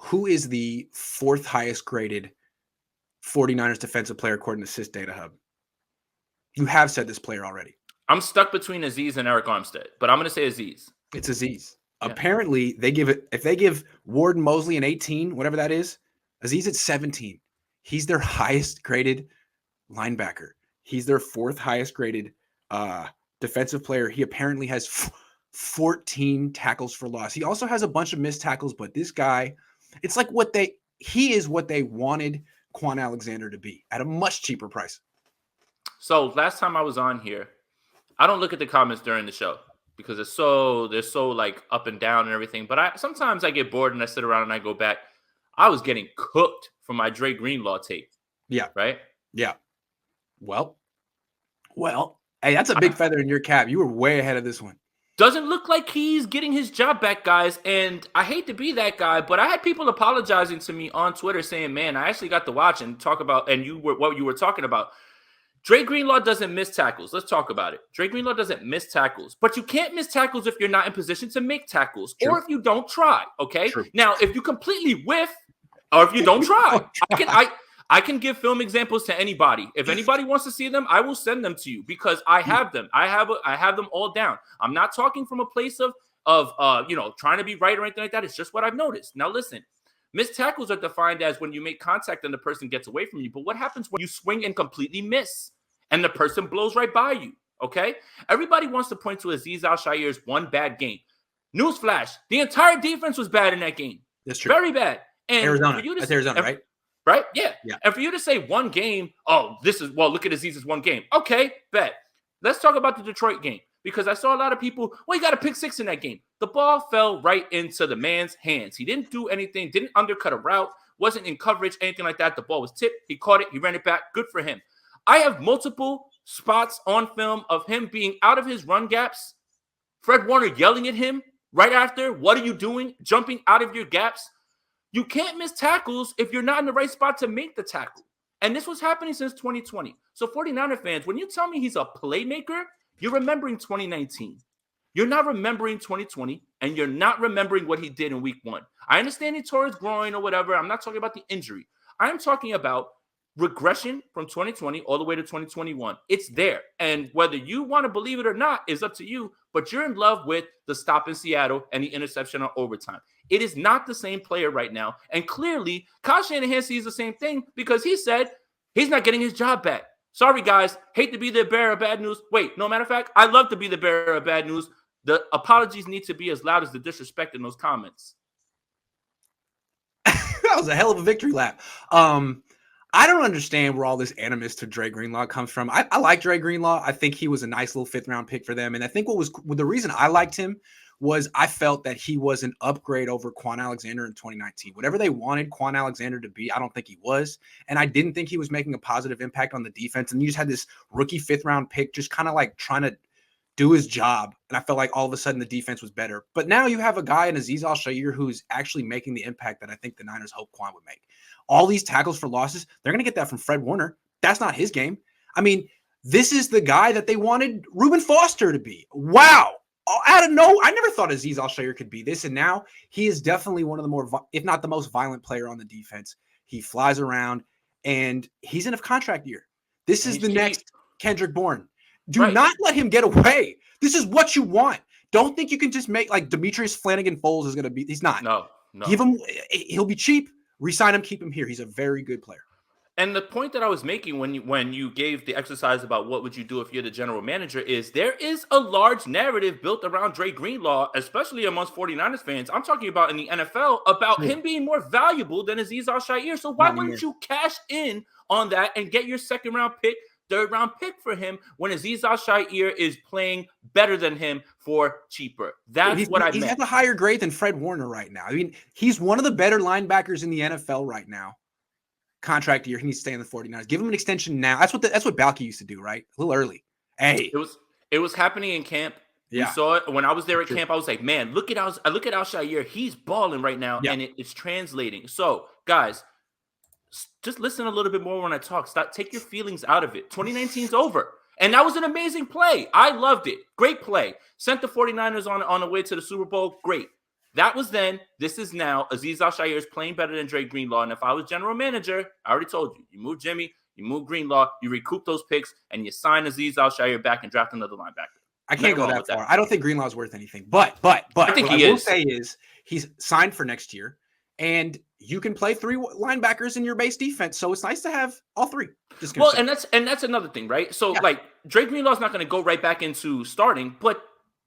who is the fourth highest graded 49ers defensive player according to Assist Data Hub? You have said this player already. I'm stuck between Azeez and Eric Armstead, but I'm going to say Azeez. It's Azeez. Yeah. Apparently, if they give Warden Mosley an 18, whatever that is, Azeez at 17. He's their highest graded linebacker. He's their fourth highest graded defensive player. He apparently has 14 tackles for loss. He also has a bunch of missed tackles, but this guy, it's like he is what they wanted Quan Alexander to be at a much cheaper price. So last time I was on here, I don't look at the comments during the show because they're so like up and down and everything. But sometimes I get bored and I sit around and I go back. I was getting cooked for my Dre Greenlaw tape. Yeah. Right? Yeah. Well, hey, that's a big feather in your cap. You were way ahead of this one. Doesn't look like he's getting his job back, guys. And I hate to be that guy, but I had people apologizing to me on Twitter saying, man, I actually got to watch and talk about, and what you were talking about. Dre Greenlaw doesn't miss tackles. Let's talk about it. Dre Greenlaw doesn't miss tackles, but you can't miss tackles if you're not in position to make tackles. True. Or if you don't try, okay? True. Now, if you completely whiff or if you don't try, I can give film examples to anybody. If anybody wants to see them, I will send them to you because I have them. I have them all down. I'm not talking from a place of trying to be right or anything like that. It's just what I've noticed. Now, listen. Missed tackles are defined as when you make contact and the person gets away from you. But what happens when you swing and completely miss and the person blows right by you? Okay? Everybody wants to point to Azeez Al-Shaair's one bad game. Newsflash, the entire defense was bad in that game. That's true. Very bad. And Arizona. That's Arizona, right? Right? Yeah. And for you to say one game, look at Azeez's one game. Okay, bet. Let's talk about the Detroit game. Because I saw a lot of people, he got a pick six in that game. The ball fell right into the man's hands. He didn't do anything, didn't undercut a route, wasn't in coverage, anything like that. The ball was tipped. He caught it. He ran it back. Good for him. I have multiple spots on film of him being out of his run gaps. Fred Warner yelling at him right after, what are you doing? Jumping out of your gaps. You can't miss tackles if you're not in the right spot to make the tackle. And this was happening since 2020. So 49er fans, when you tell me he's a playmaker, you're remembering 2019. You're not remembering 2020, and you're not remembering what he did in week 1. I understand he tore his groin or whatever. I'm not talking about the injury. I'm talking about regression from 2020 all the way to 2021. It's there. And whether you want to believe it or not is up to you, but you're in love with the stop in Seattle and the interception on overtime. It is not the same player right now. And clearly, Kyle Shanahan sees the same thing because he said he's not getting his job back. Sorry, guys. Hate to be the bearer of bad news. Wait, no matter of fact, I love to be the bearer of bad news. The apologies need to be as loud as the disrespect in those comments. That was a hell of a victory lap. I don't understand where all this animus to Dre Greenlaw comes from. I like Dre Greenlaw. I think he was a nice little 5th-round pick for them. And I think the reason I liked him was I felt that he was an upgrade over Quan Alexander in 2019. Whatever they wanted Quan Alexander to be, I don't think he was. And I didn't think he was making a positive impact on the defense. And you just had this rookie 5th-round pick just kind of like trying to do his job. And I felt like all of a sudden the defense was better. But now you have a guy in Azeez Al-Shaair who's actually making the impact that I think the Niners hoped Quan would make. All these tackles for losses, they're going to get that from Fred Warner. That's not his game. I mean, this is the guy that they wanted Reuben Foster to be. Wow. Out of no, I never thought Azeez Al-Shaair could be this. And now he is definitely one of the more, if not the most violent player on the defense. He flies around and he's in a contract year. This is the next Kendrick Bourne. Do not let him get away. This is what you want. Don't think you can just make like Demetrius Flanagan Foles is going to be. He's not. No. Give him, he'll be cheap. Resign him, keep him here. He's a very good player. And the point that I was making when you gave the exercise about what would you do if you're the general manager is there is a large narrative built around Dre Greenlaw, especially amongst 49ers fans. I'm talking about in the NFL about him being more valuable than Azeez Al-Shaair. So why wouldn't you cash in on that and get your 2nd-round pick, 3rd-round pick for him when Azeez Al-Shaair is playing better than him for cheaper? That's what I meant. He's at a higher grade than Fred Warner right now. I mean, he's one of the better linebackers in the NFL right now. Contract year, he needs to stay in the 49ers. Give him an extension now. That's what Balky used to do, right? A little early. Hey, it was happening in camp. Yeah. We saw it when I was there at camp. I was like, man, look at Al-Shaair. He's balling right now, and it's translating. So, guys, just listen a little bit more when I talk. Take your feelings out of it. 2019's over. And that was an amazing play. I loved it. Great play. Sent the 49ers on the way to the Super Bowl. Great. That was then. This is now. Azeez Al-Shaair is playing better than Dre Greenlaw. And if I was general manager, I already told you, you move Jimmy, you move Greenlaw, you recoup those picks, and you sign Azeez Al-Shaair back and draft another linebacker. I can't go that far. I don't think Greenlaw's worth anything. But I think what I will say is he's signed for next year, and you can play 3 linebackers in your base defense. So it's nice to have all 3. And that's another thing, right? So like Dre Greenlaw's not going to go right back into starting, but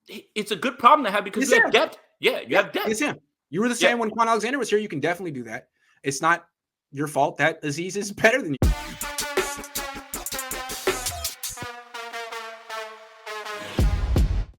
it's a good problem to have because you have depth. Yeah, you have depth. It's him. You were the same when Quan Alexander was here. You can definitely do that. It's not your fault that Azeez is better than you.